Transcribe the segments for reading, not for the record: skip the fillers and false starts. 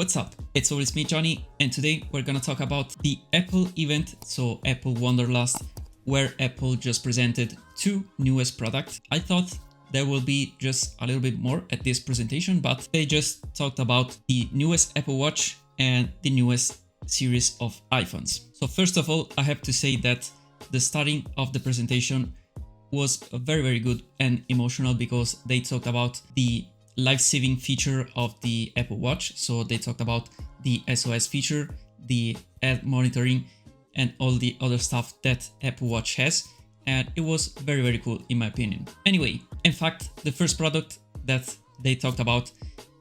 What's up? It's always me, Johnny, and today we're gonna talk about the Apple event, so Apple Wanderlust, where Apple just presented two newest products. I thought there will be just a little bit more at this presentation, but they just talked about the newest Apple Watch and the newest series of iPhones. So first of all, I have to say that the starting of the presentation was very good and emotional because they talked about the life-saving feature of the Apple Watch. So they talked about the SOS feature, the health monitoring, and all the other stuff that Apple Watch has. And it was very cool in my opinion. Anyway, in fact, the first product that they talked about,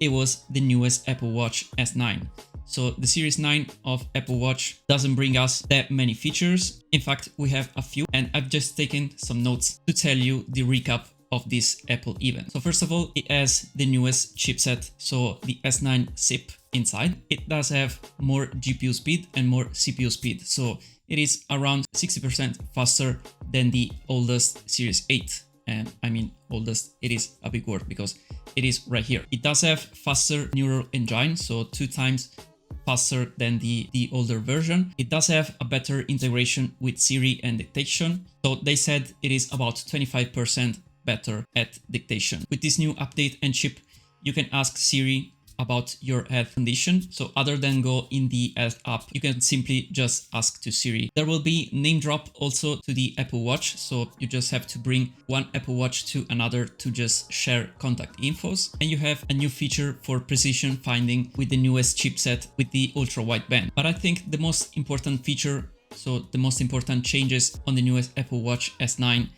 it was the newest Apple Watch S9. So the Series 9 of Apple Watch doesn't bring us that many features. In fact, we have a few, and I've just taken some notes to tell you the recap of this Apple event. So first of all, it has the newest chipset, so the S9 SIP inside. It does have more GPU speed and more CPU speed, so it is around 60% faster than the oldest Series 8. And I mean oldest, it is a big word because it is right here. It does have faster neural engine, so 2 times faster than the older version. It does have a better integration with Siri and dictation. So they said it is about 25% better at dictation. With this new update and chip, you can ask Siri about your health condition. So other than go in the health app, you can simply just ask to Siri. There will be name drop also to the Apple Watch. So you just have to bring one Apple Watch to another to just share contact infos. And you have a new feature for precision finding with the newest chipset with the ultra wideband. But I think the most important feature, so the most important changes on the newest Apple Watch S9,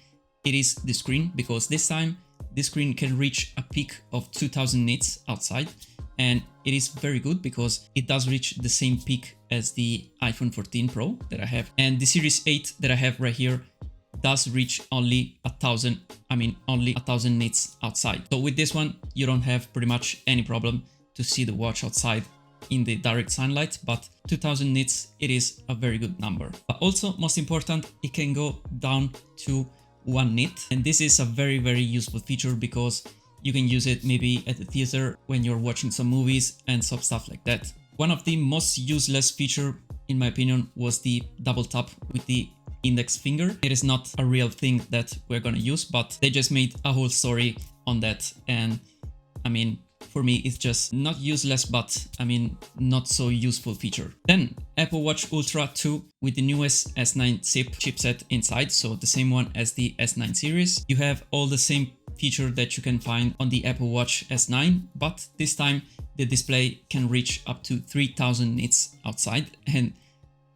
it is the screen, because this time the screen can reach a peak of 2000 nits outside, and it is very good because it does reach the same peak as the iPhone 14 Pro that I have, and the Series 8 that I have right here does reach only 1000 nits outside. So with this one, you don't have pretty much any problem to see the watch outside in the direct sunlight, but 2000 nits, it is a very good number. But also, most important, it can go down to 1 nit, and this is a very useful feature because you can use it maybe at the theater when you're watching some movies and some stuff like that. One of the most useless feature in my opinion was the double tap with the index finger. It is not a real thing that we're gonna use, but they just made a whole story on that, and I mean, for me, it's just not useless, but I mean, not so useful feature. Then Apple Watch Ultra 2 with the newest S9 SIP chipset inside, so the same one as the S9 series. You have all the same feature that you can find on the Apple Watch S9, but this time the display can reach up to 3000 nits outside, and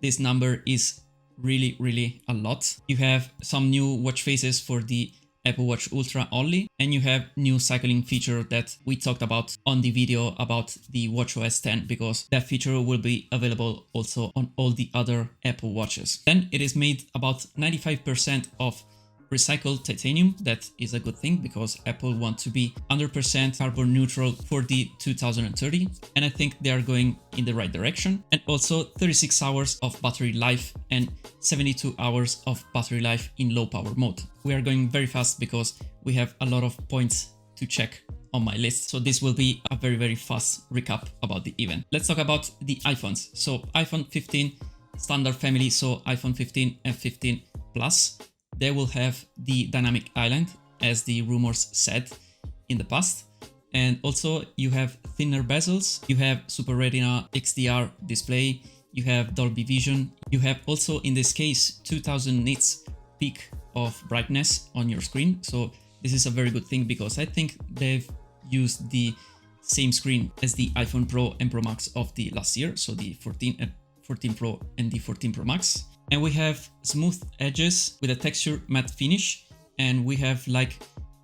this number is really a lot. You have some new watch faces for the Apple Watch Ultra only, and you have new cycling feature that we talked about on the video about the watchOS 10, because that feature will be available also on all the other Apple Watches. Then it is made about 95% of recycled titanium. That is a good thing because Apple want to be 100% carbon neutral for the 2030, and I think they are going in the right direction. And also 36 hours of battery life and 72 hours of battery life in low power mode. We are going very fast because we have a lot of points to check on my list, so this will be a very fast recap about the event. Let's talk about the iPhones. So iPhone 15 standard family, so iPhone 15 and 15 Plus, they will have the dynamic island, as the rumors said in the past. And also you have thinner bezels, you have Super Retina XDR display, you have Dolby Vision, you have also in this case 2000 nits peak of brightness on your screen. So this is a very good thing because I think they've used the same screen as the iPhone Pro and Pro Max of the last year, so the 14 Pro and the 14 Pro Max. And we have smooth edges with a texture matte finish, and we have like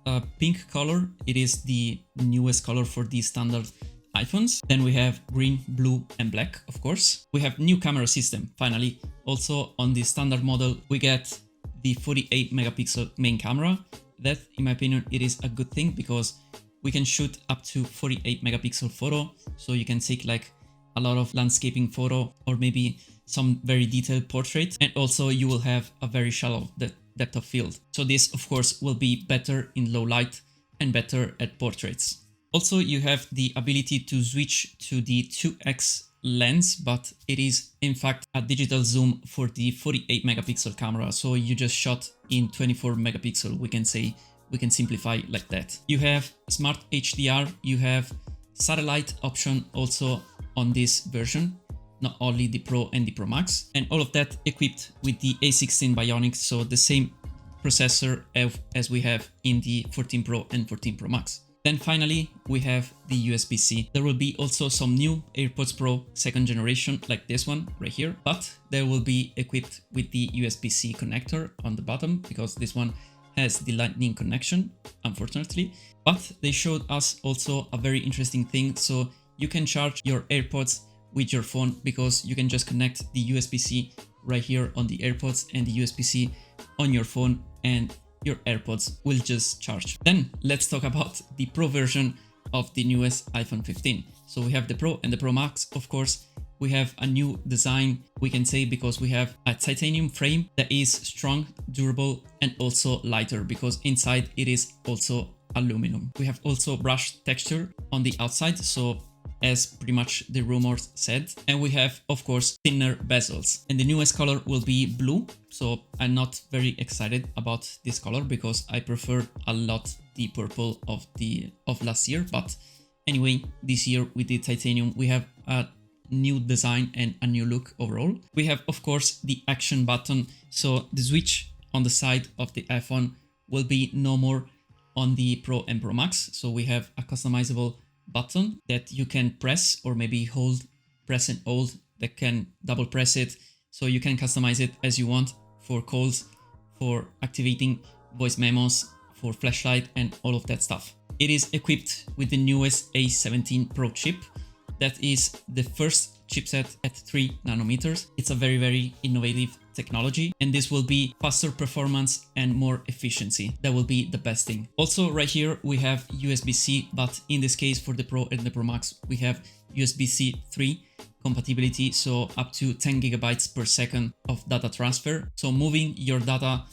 a pink color. It is the newest color for the standard iPhones. Then we have green, blue and black, of course. We have new camera system finally. Also on the standard model we get the 48 megapixel main camera. That in my opinion it is a good thing because we can shoot up to 48 megapixel photo, so you can take like a lot of landscaping photo or maybe some very detailed portrait, and also you will have a very shallow depth of field. So this of course will be better in low light and better at portraits. Also, you have the ability to switch to the 2x lens, but it is in fact a digital zoom for the 48 megapixel camera. So you just shot in 24 megapixel, we can say, we can simplify like that. You have smart HDR, you have satellite option also on this version, not only the Pro and the Pro Max, and all of that equipped with the A16 Bionic, so the same processor as we have in the 14 Pro and 14 Pro Max. Then finally, we have the USB-C. There will be also some new AirPods Pro 2nd generation, like this one right here, but they will be equipped with the USB-C connector on the bottom, because this one has the lightning connection, unfortunately. But they showed us also a very interesting thing, so you can charge your AirPods with your phone, because you can just connect the USB-C right here on the AirPods and the USB-C on your phone, and your AirPods will just charge. Then let's talk about the Pro version of the newest iPhone 15. So we have the Pro and the Pro Max, of course. We have a new design, we can say, because we have a titanium frame that is strong, durable, and also lighter, because inside it is also aluminum. We have also brushed texture on the outside, so as pretty much the rumors said. And we have, of course, thinner bezels. And the newest color will be blue. So I'm not very excited about this color, because I prefer a lot the purple of last year. But anyway, this year with the titanium, we have a new design and a new look overall. We have, of course, the action button. So the switch on the side of the iPhone will be no more on the Pro and Pro Max. So we have a customizable button that you can press, or maybe hold, press and hold, that can double press it, so you can customize it as you want for calls, for activating voice memos, for flashlight, and all of that stuff. It is equipped with the newest A17 Pro chip. That is the first chipset at 3 nanometers. It's a very innovative technology, and this will be faster performance and more efficiency. That will be the best thing. Also right here we have USB-C, but in this case for the Pro and the Pro Max we have USB-C 3 compatibility, so up to 10 gigabytes per second of data transfer. So moving your data,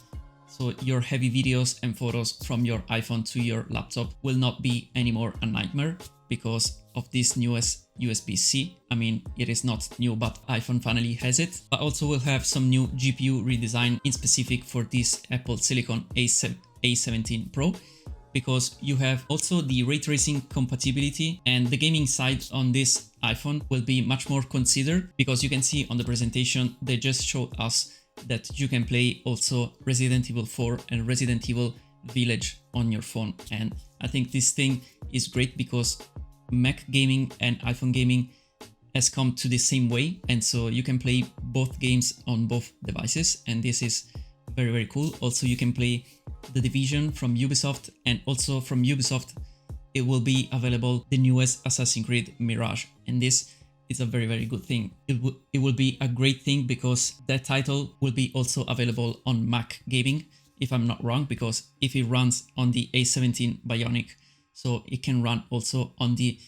so your heavy videos and photos from your iPhone to your laptop, will not be anymore a nightmare because of this newest USB-C. I mean, it is not new, but iPhone finally has it. But also we'll have some new GPU redesign in specific for this Apple Silicon A17 Pro, because you have also the ray tracing compatibility, and the gaming side on this iPhone will be much more considered, because you can see on the presentation they just showed us that you can play also Resident Evil 4 and Resident Evil Village on your phone. And I think this thing is great because Mac gaming and iPhone gaming has come to the same way, and so you can play both games on both devices, and this is very cool. Also you can play The Division from Ubisoft, and also from Ubisoft it will be available the newest Assassin's Creed Mirage, and this is a very good thing. It will be a great thing because that title will be also available on Mac gaming, if I'm not wrong, because if it runs on the A17 Bionic, so it can run also on the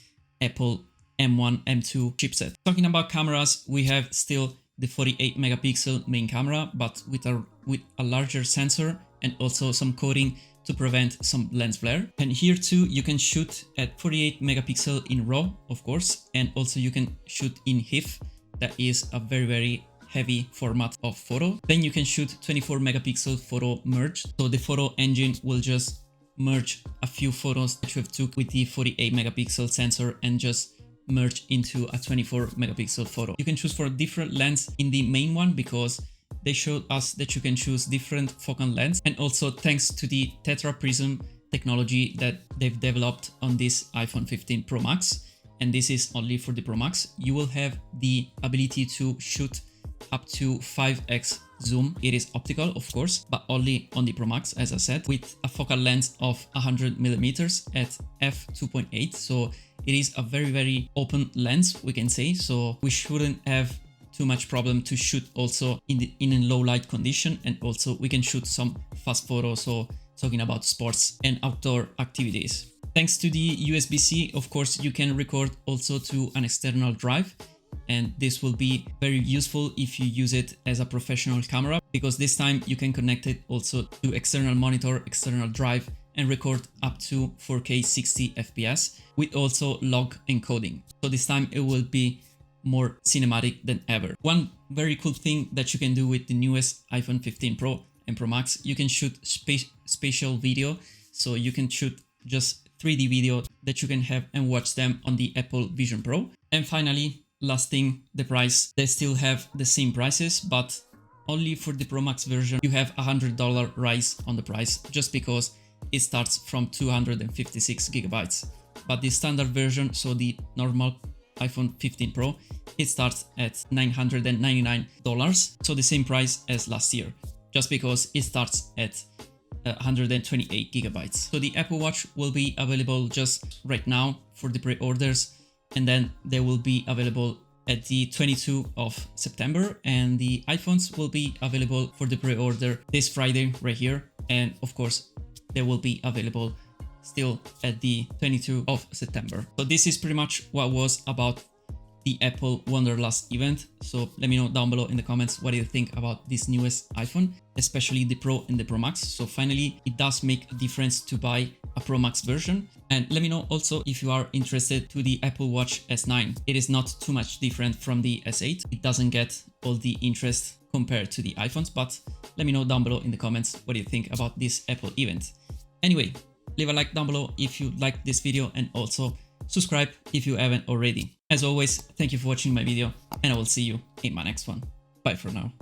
Apple M1, M2 chipset. Talking about cameras, we have still the 48 megapixel main camera, but with a larger sensor and also some coating to prevent some lens flare. And here too, you can shoot at 48 megapixel in RAW, of course, and also you can shoot in HEIF. That is a very heavy format of photo. Then you can shoot 24 megapixel photo merge. So the photo engine will just merge a few photos that you have took with the 48 megapixel sensor and just merge into a 24 megapixel photo. You can choose for a different lens in the main one, because they showed us that you can choose different focal lengths, and also thanks to the Tetra Prism technology that they've developed on this iPhone 15 Pro Max, and this is only for the Pro Max, you will have the ability to shoot up to 5x zoom. It is optical, of course, but only on the Pro Max, as I said, with a focal length of 100 millimeters at f2.8. So it is a very open lens, we can say. So we shouldn't have too much problem to shoot also in a low light condition, and also we can shoot some fast photos, so talking about sports and outdoor activities. Thanks to the USB-C, of course, you can record also to an external drive, and this will be very useful if you use it as a professional camera, because this time you can connect it also to external monitor, external drive, and record up to 4K 60 FPS with also log encoding. So this time it will be more cinematic than ever. One very cool thing that you can do with the newest iPhone 15 Pro and Pro Max, you can shoot spatial video. So you can shoot just 3D video that you can have and watch them on the Apple Vision Pro. And finally, last thing, the price. They still have the same prices, but only for the Pro Max version, you have $100 rise on the price just because it starts from 256 gigabytes. But the standard version, so the normal iPhone 15 Pro, it starts at $999. So the same price as last year, just because it starts at 128 gigabytes. So the Apple Watch will be available just right now for the pre-orders, and then they will be available at the 22nd of September, and the iPhones will be available for the pre-order this Friday right here, and of course they will be available still at the 22nd of September. So this is pretty much what was about the Apple Wanderlust event. So let me know down below in the comments what do you think about this newest iPhone, especially the Pro and the Pro Max. So finally, it does make a difference to buy a Pro Max version. And let me know also if you are interested to the Apple Watch S9. It is not too much different from the S8. It doesn't get all the interest compared to the iPhones, but let me know down below in the comments what do you think about this Apple event. Anyway, leave a like down below if you liked this video, and also subscribe if you haven't already. As always, thank you for watching my video, and I will see you in my next one. Bye for now.